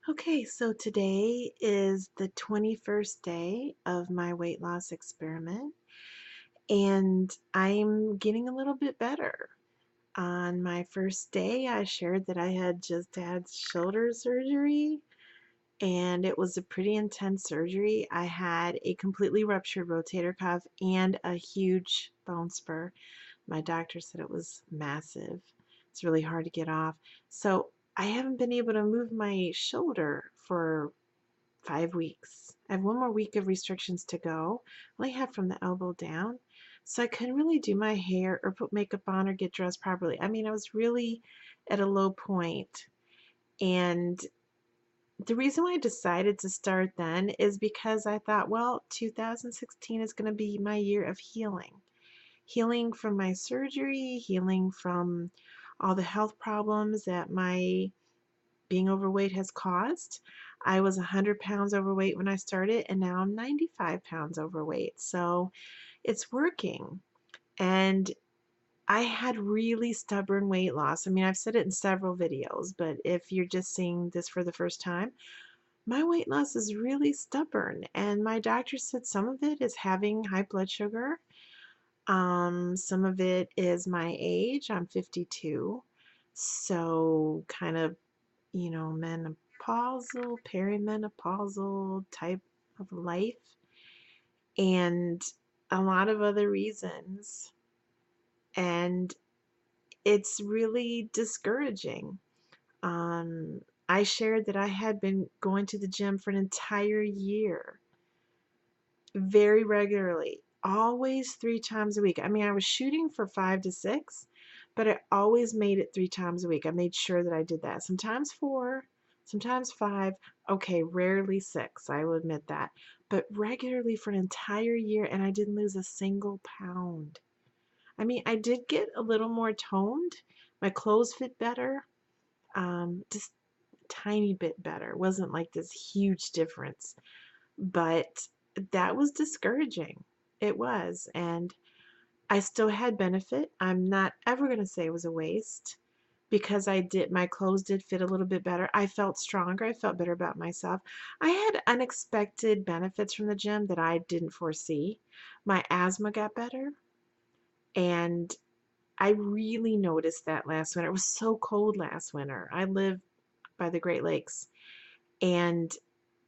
Okay, so today is the 21st day of my weight loss experiment, and I'm getting a little bit better. On my first day, I shared that I had just had shoulder surgery, and it was a pretty intense surgery. I had a completely ruptured rotator cuff and a huge bone spur. My doctor said it was massive. It's really hard to get off. So I haven't been able to move my shoulder for 5 weeks. I have one more week of restrictions to go. I only have from the elbow down. So I couldn't really do my hair or put makeup on or get dressed properly. I mean, I was really at a low point. And the reason why I decided to start then is because I thought, well, 2016 is going to be my year of healing. Healing from my surgery, healing from all the health problems that my being overweight has caused. I was 100 pounds overweight when I started, and now I'm 95 pounds overweight. So it's working. And I had really stubborn weight loss. I mean, I've said it in several videos, but if you're just seeing this for the first time, my weight loss is really stubborn. And my doctor said some of it is having high blood sugar. Some of it is my age. I'm 52. So kind of menopausal, perimenopausal type of life, and a lot of other reasons. And it's really discouraging. I shared that I had been going to the gym for an entire year, very regularly, always 3 times a week. I mean, I was shooting for 5 to 6, but I always made it 3 times a week. I made sure that I did that. Sometimes 4, sometimes 5. Okay, rarely 6, I will admit that. But regularly for an entire year, and I didn't lose a single pound. I mean, I did get a little more toned. My clothes fit better, just a tiny bit better. It wasn't like this huge difference. But that was discouraging. It was. And I still had benefit. I'm not ever going to say it was a waste because my clothes did fit a little bit better. I felt stronger. I felt better about myself. I had unexpected benefits from the gym that I didn't foresee. My asthma got better, and I really noticed that last winter. It was so cold last winter. I live by the Great Lakes, and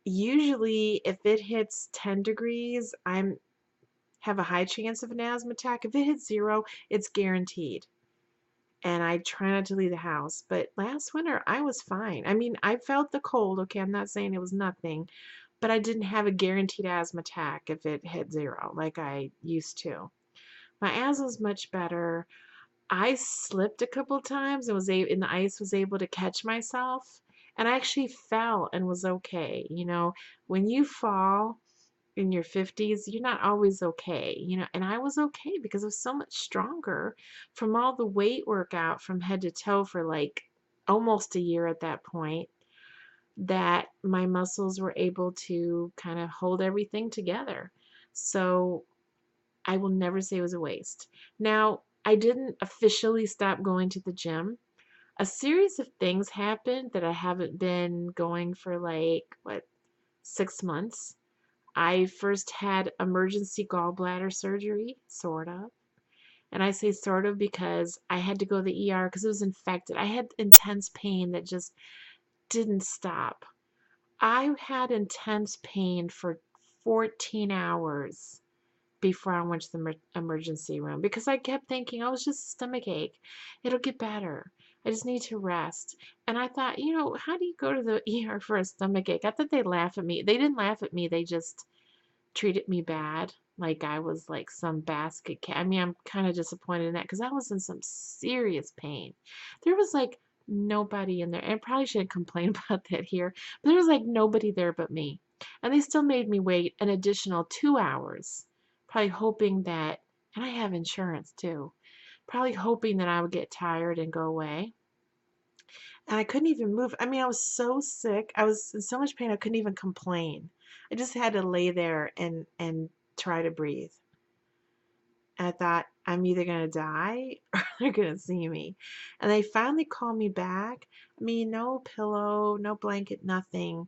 usually if it hits 10 degrees, I'm have a high chance of an asthma attack. If it hits 0, it's guaranteed. And I try not to leave the house. But last winter, I was fine. I mean, I felt the cold. Okay, I'm not saying it was nothing, but I didn't have a guaranteed asthma attack if it hit 0 like I used to. My asthma's much better. I slipped a couple times and in the ice, was able to catch myself, and I actually fell and was okay. When you fall in your 50s, you're not always okay, and I was okay because I was so much stronger from all the weight workout from head to toe for like almost a year at that point, that my muscles were able to kind of hold everything together. So I will never say it was a waste. Now, I didn't officially stop going to the gym. A series of things happened that I haven't been going for like, 6 months. I first had emergency gallbladder surgery, sort of. And I say sort of because I had to go to the ER because it was infected. I had intense pain that just didn't stop. I had intense pain for 14 hours before I went to the emergency room because I kept thinking, oh, it's just a stomach ache. It'll get better. I just need to rest. And I thought, how do you go to the ER for a stomach ache? I thought they'd laugh at me. They didn't laugh at me. They just treated me bad. Like I was like some basket cat. I mean, I'm kind of disappointed in that because I was in some serious pain. There was like nobody in there. And I probably shouldn't complain about that here, but there was like nobody there but me. And they still made me wait an additional 2 hours, probably hoping that, and I have insurance too, probably hoping that I would get tired and go away. And I couldn't even move. I mean, I was so sick. I was in so much pain I couldn't even complain. I just had to lay there and try to breathe. I thought I'm either gonna die or they're gonna see me. And they finally called me back. I mean, no pillow, no blanket, nothing.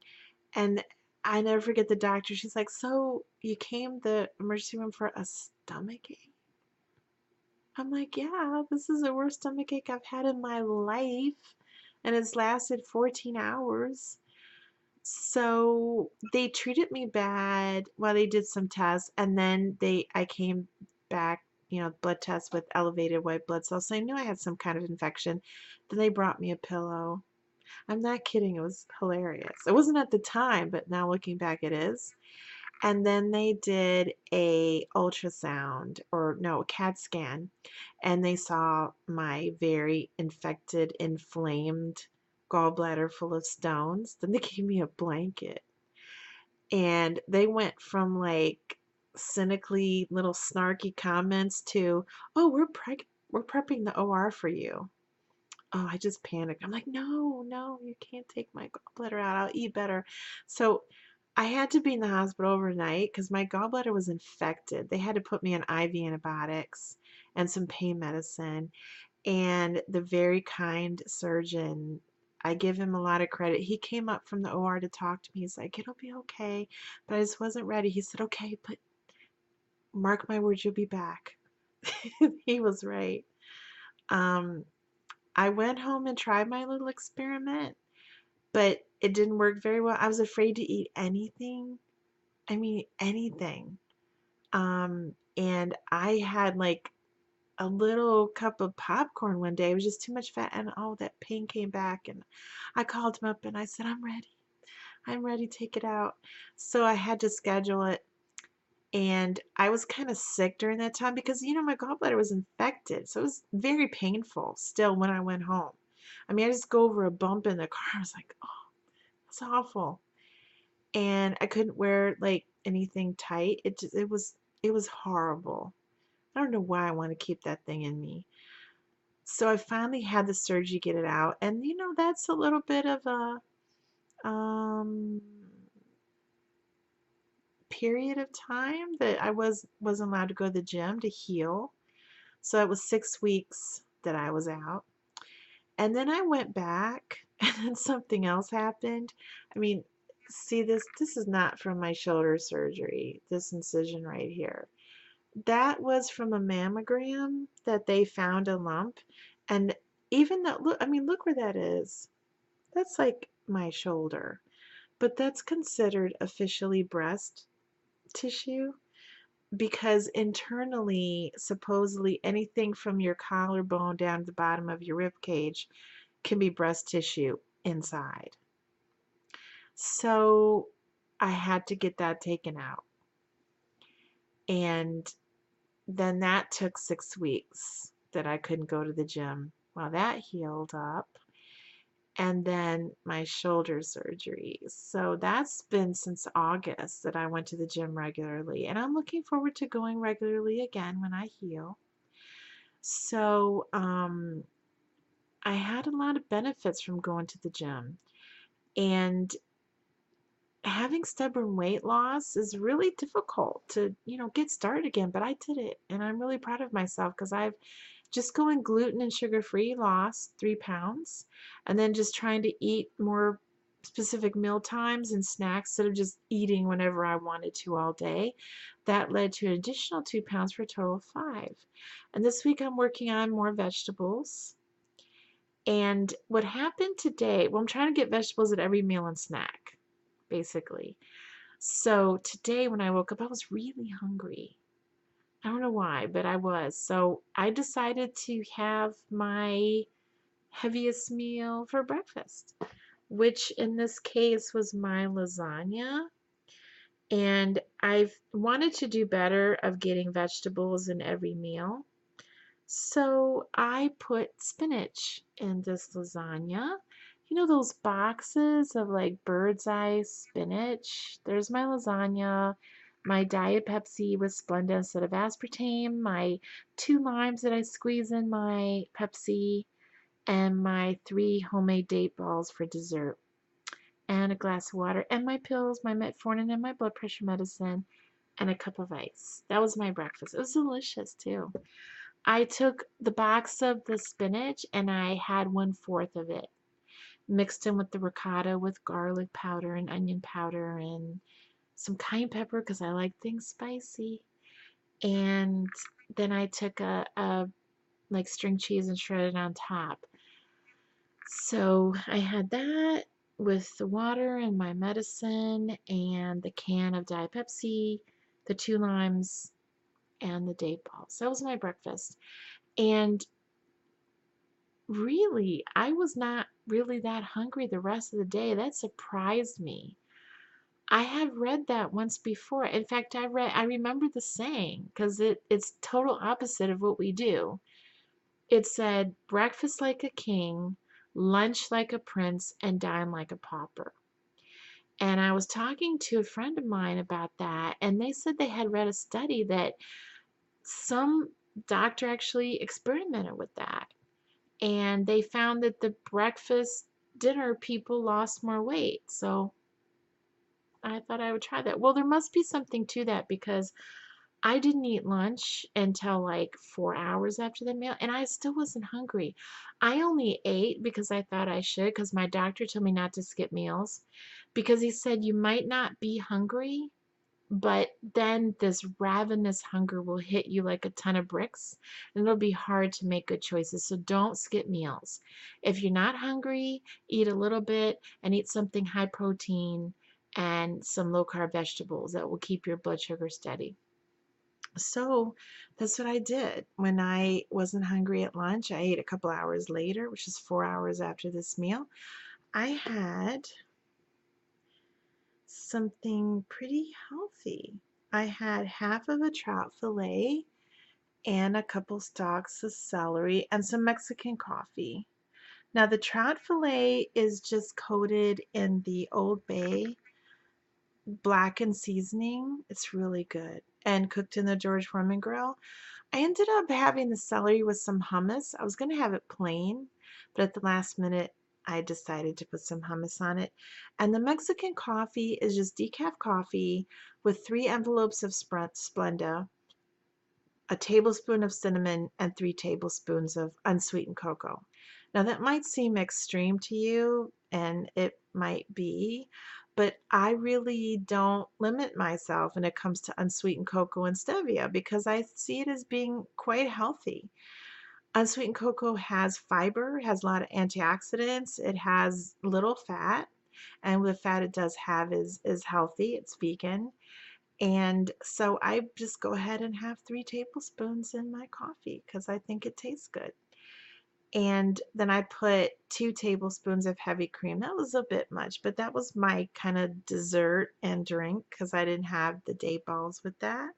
And I never forget the doctor. She's like, "So you came to the emergency room for a stomach ache?" I'm like, "Yeah, this is the worst stomach ache I've had in my life, and it's lasted 14 hours." So they treated me bad. Well, they did some tests, and then I came back, blood tests with elevated white blood cells. So I knew I had some kind of infection. Then they brought me a pillow. I'm not kidding. It was hilarious. It wasn't at the time, but now looking back, it is. And then they did a ultrasound, or no, a CAT scan, and they saw my very infected, inflamed gallbladder full of stones. Then they gave me a blanket, and they went from like cynically little snarky comments to, "Oh, we're prepping the OR for you." Oh, I just panicked. I'm like, "No, no, you can't take my gallbladder out. I'll eat better." So I had to be in the hospital overnight because my gallbladder was infected. They had to put me on IV antibiotics and some pain medicine. And the very kind surgeon, I give him a lot of credit. He came up from the OR to talk to me. He's like, "It'll be okay." But I just wasn't ready. He said, "Okay, but mark my words, you'll be back." He was right. Um, I went home and tried my little experiment, but it didn't work very well. I was afraid to eat anything. I mean, anything. And I had like a little cup of popcorn one day. It was just too much fat, and oh, that pain came back. And I called him up and I said, "I'm ready. I'm ready. Take it out." So I had to schedule it. And I was kind of sick during that time because, my gallbladder was infected. So it was very painful still when I went home. I mean, I just go over a bump in the car. I was like, "Oh, that's awful." And I couldn't wear like anything tight. It was horrible. I don't know why I want to keep that thing in me. So I finally had the surgery get it out, and that's a little bit of a period of time that I wasn't allowed to go to the gym to heal. So it was 6 weeks that I was out. And then I went back and then something else happened. I mean, see, this is not from my shoulder surgery, this incision right here. That was from a mammogram that they found a lump. And even though, look, I mean, look where that is. That's like my shoulder. But that's considered officially breast tissue because internally, supposedly, anything from your collarbone down to the bottom of your rib cage can be breast tissue inside. So I had to get that taken out. And then that took 6 weeks that I couldn't go to the gym while that healed up. And then my shoulder surgery. So that's been since August that I went to the gym regularly. And I'm looking forward to going regularly again when I heal. So I had a lot of benefits from going to the gym. And having stubborn weight loss is really difficult to, get started again, but I did it. And I'm really proud of myself because I've just going gluten and sugar free lost 3 pounds. And then just trying to eat more specific meal times and snacks instead of just eating whenever I wanted to all day. That led to an additional 2 pounds for a total of 5. And this week I'm working on more vegetables. And what happened today, well, I'm trying to get vegetables at every meal and snack, basically. So today when I woke up, I was really hungry. I don't know why, but I was. So I decided to have my heaviest meal for breakfast, which in this case was my lasagna. And I've wanted to do better of getting vegetables in every meal. So I put spinach in this lasagna. You know those boxes of like bird's eye spinach? There's my lasagna, my Diet Pepsi with Splenda instead of aspartame, my 2 limes that I squeeze in my Pepsi, and my 3 homemade date balls for dessert, and a glass of water, and my pills, my metformin, and my blood pressure medicine. and a cup of ice. That was my breakfast. It was delicious too. I took the box of the spinach and I had 1/4 of it, mixed in with the ricotta with garlic powder and onion powder and some cayenne pepper because I like things spicy. And then I took a like string cheese and shredded on top. So I had that with the water and my medicine and the can of Diet Pepsi, the 2 limes, and the date balls. That was my breakfast. And really, I was not really that hungry the rest of the day. That surprised me. I have read that once before. In fact, I remember the saying because it's total opposite of what we do. It said, breakfast like a king, lunch like a prince, and dine like a pauper. And I was talking to a friend of mine about that, and they said they had read a study that some doctor actually experimented with that. And they found that the breakfast dinner people lost more weight. So I thought I would try that. Well, there must be something to that because I didn't eat lunch until like 4 hours after the meal, and I still wasn't hungry. I only ate because I thought I should, because my doctor told me not to skip meals, because he said you might not be hungry, but then this ravenous hunger will hit you like a ton of bricks, and it'll be hard to make good choices. So don't skip meals. If you're not hungry, eat a little bit and eat something high protein and some low carb vegetables that will keep your blood sugar steady. So that's what I did. When I wasn't hungry at lunch, I ate a couple hours later, which is 4 hours after this meal. I had something pretty healthy. I had half of a trout fillet and a couple stalks of celery and some Mexican coffee. Now, the trout fillet is just coated in the Old Bay blackened seasoning. It's really good and cooked in the George Foreman grill. I ended up having the celery with some hummus. I was going to have it plain, but at the last minute, I decided to put some hummus on it. And the Mexican coffee is just decaf coffee with 3 envelopes of Splenda, a tablespoon of cinnamon, and 3 tablespoons of unsweetened cocoa. Now, that might seem extreme to you, and it might be, but I really don't limit myself when it comes to unsweetened cocoa and stevia because I see it as being quite healthy. Unsweetened cocoa has fiber, has a lot of antioxidants, it has little fat, and the fat it does have is healthy, it's vegan. And so I just go ahead and have 3 tablespoons in my coffee because I think it tastes good. And then I put 2 tablespoons of heavy cream. That was a bit much, but that was my kind of dessert and drink because I didn't have the date balls with that.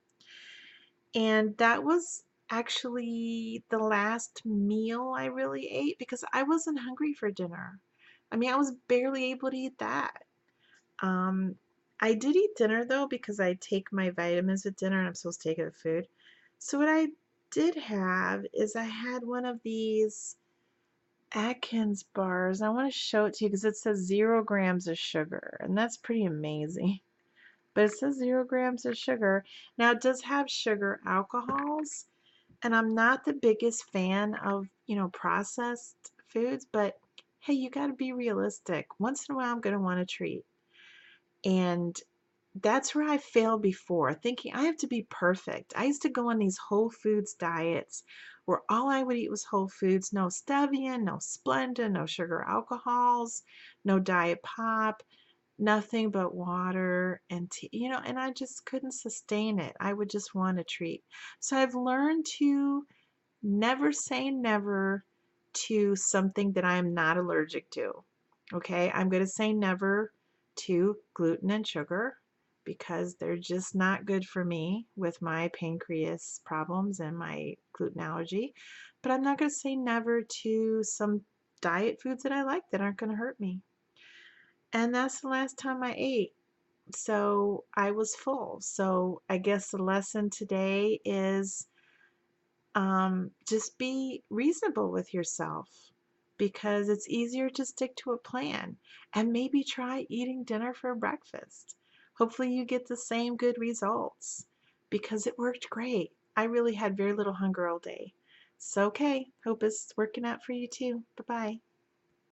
And that was actually the last meal I really ate because I wasn't hungry for dinner. I mean, I was barely able to eat that. Um, I did eat dinner though because I take my vitamins with dinner and I'm supposed to take it with food. So what I did have is I had one of these Atkins bars. I want to show it to you because it says 0 grams of sugar, and that's pretty amazing. But it says 0 grams of sugar. Now it does have sugar alcohols, and I'm not the biggest fan of, processed foods, but hey, you got to be realistic. Once in a while, I'm going to want a treat. And that's where I failed before, thinking I have to be perfect. I used to go on these whole foods diets where all I would eat was whole foods, no stevia, no Splenda, no sugar alcohols, no diet pop, nothing but water and tea, and I just couldn't sustain it. I would just want a treat. So I've learned to never say never to something that I'm not allergic to. Okay, I'm going to say never to gluten and sugar because they're just not good for me with my pancreas problems and my gluten allergy. But I'm not going to say never to some diet foods that I like that aren't going to hurt me. And that's the last time I ate. So I was full. So I guess the lesson today is just be reasonable with yourself because it's easier to stick to a plan and maybe try eating dinner for breakfast. Hopefully you get the same good results because it worked great. I really had very little hunger all day. So, okay, hope it's working out for you too. Bye bye.